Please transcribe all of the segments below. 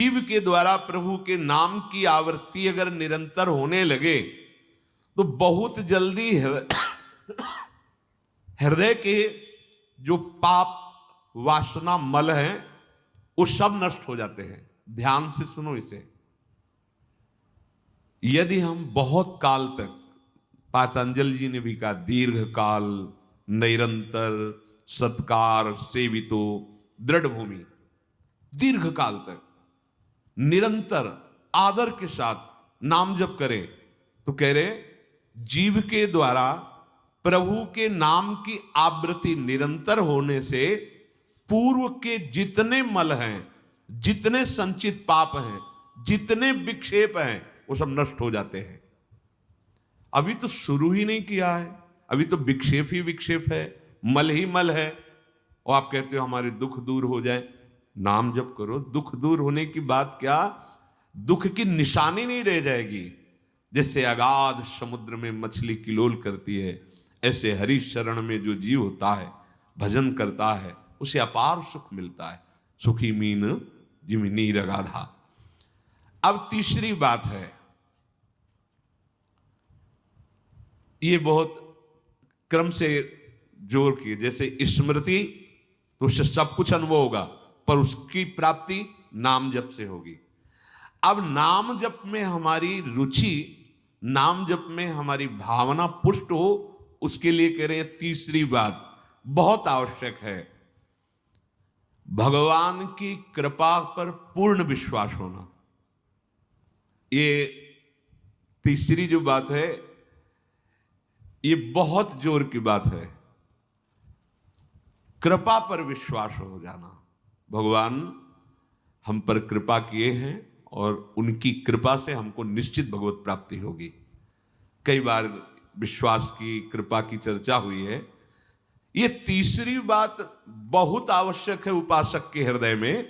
जीव के द्वारा प्रभु के नाम की आवृत्ति अगर निरंतर होने लगे तो बहुत जल्दी हृदय के जो पाप वासना मल हैं वो सब नष्ट हो जाते हैं। ध्यान से सुनो इसे। यदि हम बहुत काल तक, पातंजलि जी ने भी कहा, दीर्घ काल निरंतर सत्कार सेवितो दृढ़ भूमि, दीर्घ काल तक निरंतर आदर के साथ नाम जप करे तो कह रहे जीव के द्वारा प्रभु के नाम की आवृत्ति निरंतर होने से पूर्व के जितने मल हैं, जितने संचित पाप हैं, जितने विक्षेप हैं, वो सब नष्ट हो जाते हैं। अभी तो शुरू ही नहीं किया है, अभी तो विक्षेप ही विक्षेप है, मल ही मल है। और आप कहते हो हमारे दुख दूर हो जाए। नाम जप करो, दुख दूर होने की बात क्या, दुख की निशानी नहीं रह जाएगी। जैसे अगाध समुद्र में मछली किलोल करती है, ऐसे हरि शरण में जो जीव होता है, भजन करता है, उसे अपार सुख मिलता है। सुखी मीन जिमि नीर अगाधा। अब तीसरी बात है, ये बहुत क्रम से जोर की, जैसे स्मृति तो उससे सब कुछ अनुभव होगा, पर उसकी प्राप्ति नाम जप से होगी। अब नाम जप में हमारी रुचि, नाम जप में हमारी भावना पुष्ट हो, उसके लिए कह रहे हैं तीसरी बात बहुत आवश्यक है, भगवान की कृपा पर पूर्ण विश्वास होना। ये तीसरी जो बात है, ये बहुत जोर की बात है। कृपा पर विश्वास हो जाना। भगवान हम पर कृपा किए हैं और उनकी कृपा से हमको निश्चित भगवत प्राप्ति होगी। कई बार विश्वास की, कृपा की चर्चा हुई है। ये तीसरी बात बहुत आवश्यक है उपासक के हृदय में।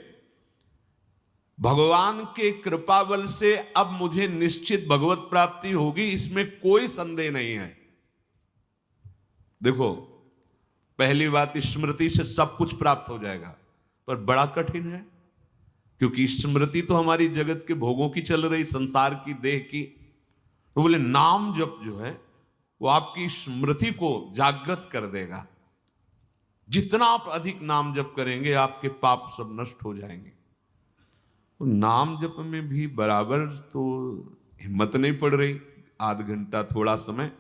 भगवान के कृपा बल से अब मुझे निश्चित भगवत प्राप्ति होगी, इसमें कोई संदेह नहीं है। देखो, पहली बात, स्मृति से सब कुछ प्राप्त हो जाएगा, पर बड़ा कठिन है, क्योंकि स्मृति तो हमारी जगत के भोगों की चल रही, संसार की, देह की। तो बोले नाम जप जो है वो आपकी स्मृति को जागृत कर देगा। जितना आप अधिक नाम जप करेंगे आपके पाप सब नष्ट हो जाएंगे। तो नाम जप में भी बराबर तो हिम्मत नहीं पड़ रही। आध घंटा थोड़ा समय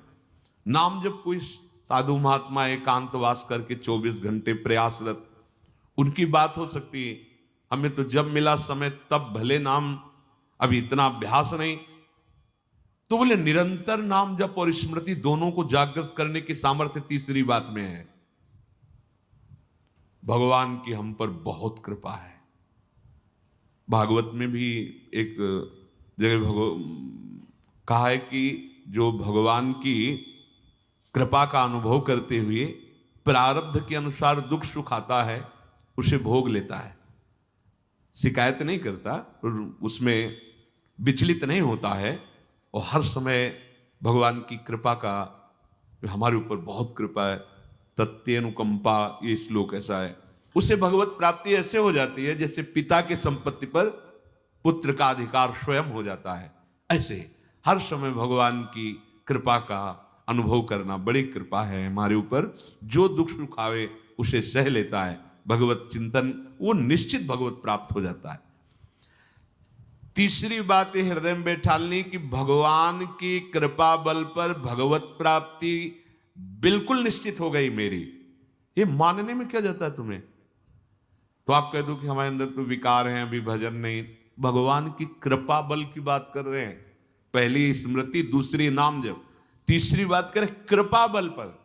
नाम जप, कोई साधु महात्मा एकांतवास करके 24 घंटे प्रयासरत, उनकी बात हो सकती है। हमें तो जब मिला समय तब भले नाम, अभी इतना अभ्यास नहीं। तो बोले निरंतर नाम जप और स्मृति दोनों को जागृत करने की सामर्थ्य तीसरी बात में है। भगवान की हम पर बहुत कृपा है। भागवत में भी एक जगह कहा है कि जो भगवान की कृपा का अनुभव करते हुए प्रारब्ध के अनुसार दुख सुख आता है, उसे भोग लेता है, शिकायत नहीं करता, उसमें विचलित नहीं होता है, और हर समय भगवान की कृपा का, हमारे ऊपर बहुत कृपा है, तत्यनुकंपा, ये श्लोक ऐसा है। उसे भगवत प्राप्ति ऐसे हो जाती है जैसे पिता के संपत्ति पर पुत्र का अधिकार स्वयं हो जाता है। ऐसे हर समय भगवान की कृपा का अनुभव करना बड़ी कृपा है हमारे ऊपर। जो दुख सुख आवे उसे सह लेता है, भगवत चिंतन, वो निश्चित भगवत प्राप्त हो जाता है। तीसरी बात है हृदय में बैठालनी कि भगवान की कृपा बल पर भगवत प्राप्ति बिल्कुल निश्चित हो गई मेरी। ये मानने में क्या जाता है तुम्हें? तो आप कह दो कि हमारे अंदर तो विकार हैं, अभी भजन नहीं। भगवान की कृपा बल की बात कर रहे हैं। पहली स्मृति, दूसरी नाम जप, तीसरी बात करें कृपा बल पर।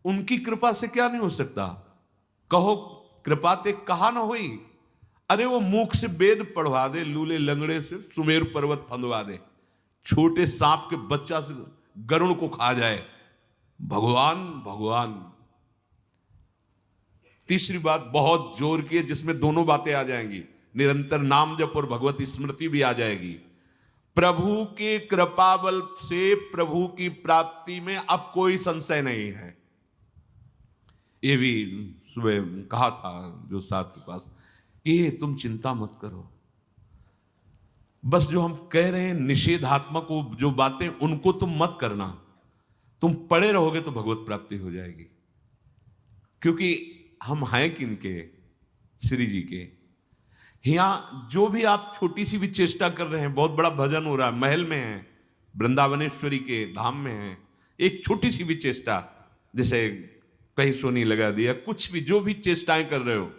उनकी कृपा से क्या नहीं हो सकता? कहो कृपा ते कहा ना हुई। अरे वो मूक से वेद पढ़वा दे, लूले लंगड़े से सुमेर पर्वत फंदवा दे, छोटे सांप के बच्चा से गरुड़ को खा जाए, भगवान भगवान। तीसरी बात बहुत जोर की है, जिसमें दोनों बातें आ जाएंगी, निरंतर नाम जप और भगवत स्मृति भी आ जाएगी। प्रभु के कृपा बल से प्रभु की प्राप्ति में अब कोई संशय नहीं है। ये भी सुबह कहा था जो साथ के पास, ये तुम चिंता मत करो, बस जो हम कह रहे हैं निषेधात्मक जो बातें, उनको तुम मत करना। तुम पड़े रहोगे तो भगवत प्राप्ति हो जाएगी। क्योंकि हम हैं किनके? श्री जी के। यहां जो भी आप छोटी सी भी चेष्टा कर रहे हैं, बहुत बड़ा भजन हो रहा है, महल में है, वृंदावनेश्वरी के धाम में है, एक छोटी सी भी चेष्टा, जैसे कहीं सोनी लगा दिया, कुछ भी जो भी चेष्टाएं कर रहे हो,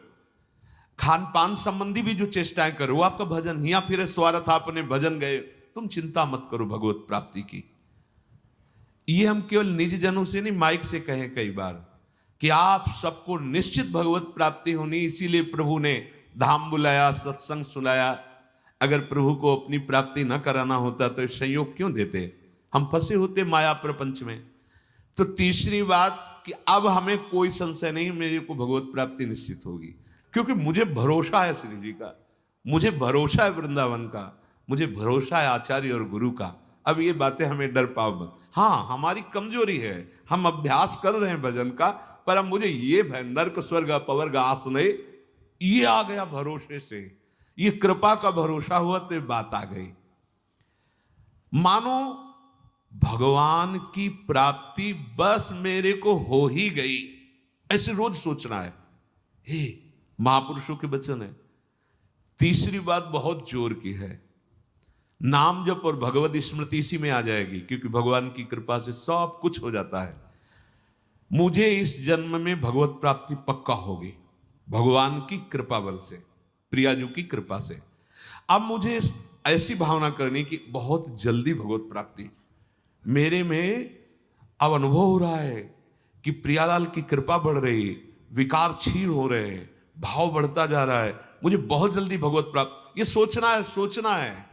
खान पान संबंधी भी जो चेष्टाएं कर रहे हो, आपका भजन या फिर स्वार्थ आपने भजन गए, तुम चिंता मत करो भगवत प्राप्ति की। ये हम केवल निज जनों से नहीं, माइक से कहें कई बार कि आप सबको निश्चित भगवत प्राप्ति होनी, इसीलिए प्रभु ने धाम बुलाया, सत्संग सुनाया। अगर प्रभु को अपनी प्राप्ति न कराना होता तो संयोग क्यों देते? हम फंसे होते माया प्रपंच में। तो तीसरी बात कि अब हमें कोई संशय नहीं, मेरे को भगवत प्राप्ति निश्चित होगी, क्योंकि मुझे भरोसा है श्री जी का, मुझे भरोसा है वृंदावन का, मुझे भरोसा है आचार्य और गुरु का। अब ये बातें हमें डर पाओ मत। हाँ, हमारी कमजोरी है, हम अभ्यास कर रहे हैं भजन का, पर अब मुझे ये भय नर्क स्वर्ग अपवर्ग आसने, ये आ गया भरोसे से, ये कृपा का भरोसा हुआ तो बात आ गई। मानो भगवान की प्राप्ति बस मेरे को हो ही गई, ऐसे रोज सोचना है। हे, महापुरुषों के वचन है। तीसरी बात बहुत जोर की है, नाम जप और भगवत स्मृति इसी में आ जाएगी, क्योंकि भगवान की कृपा से सब कुछ हो जाता है। मुझे इस जन्म में भगवत प्राप्ति पक्का होगी, भगवान की कृपा बल से, प्रियाजू की कृपा से। अब मुझे ऐसी भावना करनी कि बहुत जल्दी भगवत प्राप्ति मेरे में अब अनुभव हो रहा है कि प्रियालाल की कृपा बढ़ रही, विकार क्षीण हो रहे हैं, भाव बढ़ता जा रहा है, मुझे बहुत जल्दी भगवत प्राप्त, ये सोचना है, सोचना है।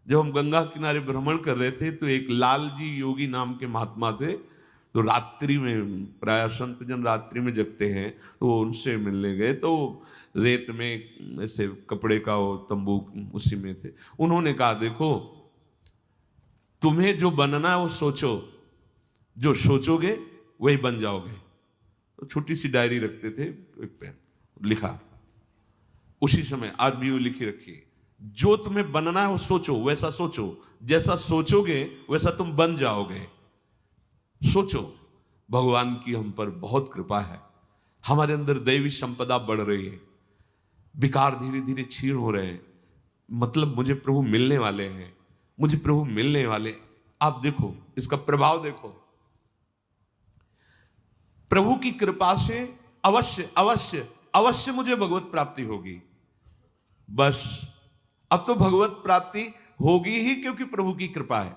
जब हम गंगा किनारे भ्रमण कर रहे थे तो एक लाल जी योगी नाम के महात्मा थे, तो रात्रि में, प्राय संत जन रात्रि में जगते हैं, तो उनसे मिलने गए, तो रेत में ऐसे कपड़े का वो तंबू उसी में थे। उन्होंने कहा, देखो तुम्हें जो बनना है वो सोचो, जो सोचोगे वही बन जाओगे। तो छोटी सी डायरी रखते थे, एक पेन लिखा, उसी समय आज भी वो लिखी रखी, जो तुम्हें बनना है वो सोचो, वैसा सोचो, जैसा सोचोगे वैसा तुम बन जाओगे। सोचो, भगवान की हम पर बहुत कृपा है, हमारे अंदर दैवी संपदा बढ़ रही है, विकार धीरे धीरे क्षीण हो रहे हैं, मतलब मुझे प्रभु मिलने वाले हैं, मुझे प्रभु मिलने वाले। आप देखो इसका प्रभाव देखो, प्रभु की कृपा से अवश्य अवश्य अवश्य मुझे भगवत प्राप्ति होगी। बस अब तो भगवत प्राप्ति होगी ही, क्योंकि प्रभु की कृपा है।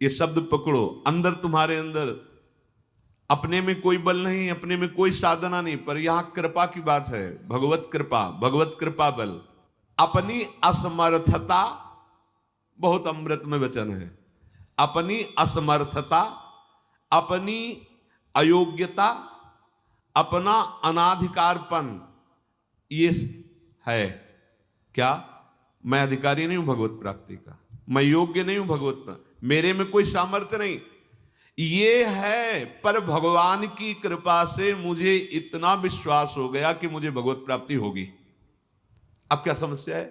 ये शब्द पकड़ो, अंदर तुम्हारे अंदर अपने में कोई बल नहीं, अपने में कोई साधना नहीं, पर यहां कृपा की बात है, भगवत कृपा, भगवत कृपा बल। अपनी असमर्थता, बहुत अमृत में वचन है, अपनी असमर्थता, अपनी अयोग्यता, अपना अनाधिकारपन, ये है क्या? मैं अधिकारी नहीं हूं भगवत प्राप्ति का, मैं योग्य नहीं हूं भगवत प्राप्ति, मेरे में कोई सामर्थ्य नहीं, ये है। पर भगवान की कृपा से मुझे इतना विश्वास हो गया कि मुझे भगवत प्राप्ति होगी। अब क्या समस्या है?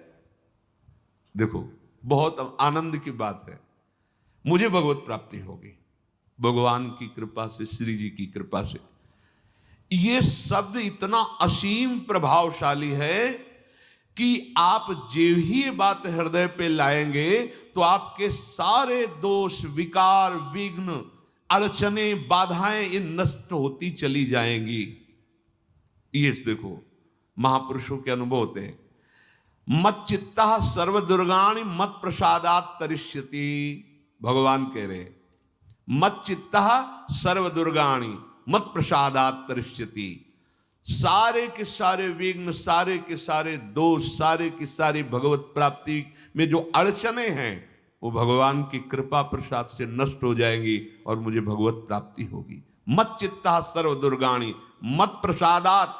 देखो, बहुत आनंद की बात है, मुझे भगवत प्राप्ति होगी भगवान की कृपा से, श्री जी की कृपा से। ये शब्द इतना असीम प्रभावशाली है कि आप जो ही बात हृदय पे लाएंगे तो आपके सारे दोष, विकार, विघ्न, अड़चने, बाधाएं ये नष्ट होती चली जाएंगी। ये देखो महापुरुषों के अनुभव होते हैं। मत चित्ता सर्व दुर्गाणि मत प्रसादात तरिष्यति, भगवान कह रहे, मत चित्ता सर्व दुर्गाणि मत प्रसादात तरिष्यति। सारे के सारे विघ्न, सारे के सारे दोष, सारे की सारी भगवत प्राप्ति में जो अड़चने हैं वो भगवान की कृपा प्रसाद से नष्ट हो जाएंगी और मुझे भगवत प्राप्ति होगी। मत चित्ता सर्व दुर्गाणि मत प्रसादात,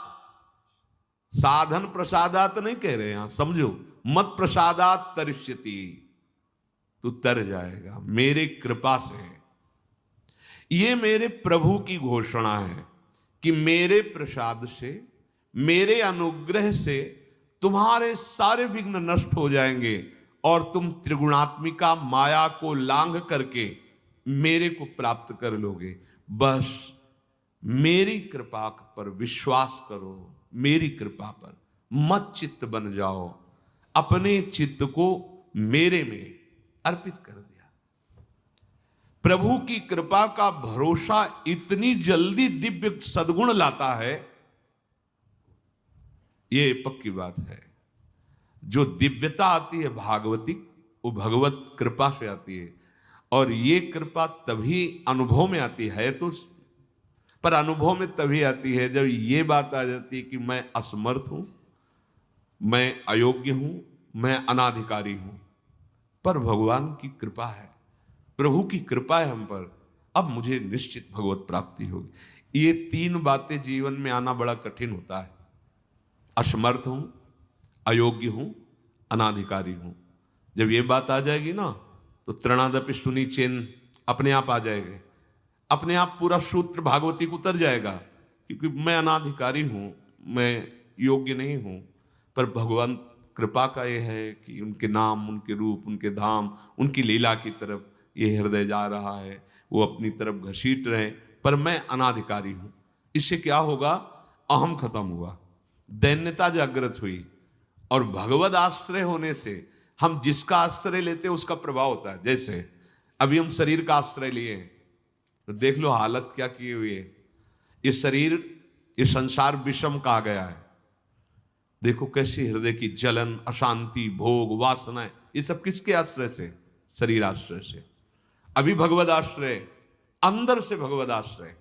साधन प्रसादात नहीं कह रहे यहां, समझो, मत प्रसादात तरिष्यति, तू तर जाएगा मेरे कृपा से। ये मेरे प्रभु की घोषणा है कि मेरे प्रसाद से, मेरे अनुग्रह से तुम्हारे सारे विघ्न नष्ट हो जाएंगे और तुम त्रिगुणात्मिका माया को लांघ करके मेरे को प्राप्त कर लोगे। बस मेरी कृपा पर विश्वास करो, मेरी कृपा पर मत चित्त बन जाओ। अपने चित्त को मेरे में अर्पित कर दिया। प्रभु की कृपा का भरोसा इतनी जल्दी दिव्य सद्गुण लाता है, ये पक्की बात है। जो दिव्यता आती है भागवती, वो भगवत कृपा से आती है। और ये कृपा तभी अनुभव में आती है, तो पर अनुभव में तभी आती है जब ये बात आ जाती है कि मैं असमर्थ हूं, मैं अयोग्य हूं, मैं अनाधिकारी हूं। पर भगवान की कृपा है, प्रभु की कृपा है हम पर, अब मुझे निश्चित भगवत प्राप्ति होगी। ये तीन बातें जीवन में आना बड़ा कठिन होता है। असमर्थ हूं, अयोग्य हूं, अनाधिकारी हूं। जब ये बात आ जाएगी ना, तो तृणादपि सुनी चिन्ह अपने आप आ जाएंगे। अपने आप पूरा सूत्र भागवती को उतर जाएगा, क्योंकि मैं अनाधिकारी हूं, मैं योग्य नहीं हूं। पर भगवान कृपा का ये है कि उनके नाम, उनके रूप, उनके धाम, उनकी लीला की तरफ ये हृदय जा रहा है, वो अपनी तरफ घसीट रहे, पर मैं अनाधिकारी हूं। इससे क्या होगा? अहम खत्म हुआ, दैन्यता जागृत हुई। और भगवद आश्रय होने से हम जिसका आश्रय लेते हैं उसका प्रभाव होता है। जैसे अभी हम शरीर का आश्रय लिए हैं, तो देख लो हालत क्या की हुई है। ये शरीर, ये संसार विषम कहा गया है। देखो कैसी हृदय की जलन, अशांति, भोग, वासनाएं, ये सब किसके आश्रय से? शरीर आश्रय से। अभी भगवद आश्रय, अंदर से भगवद आश्रय,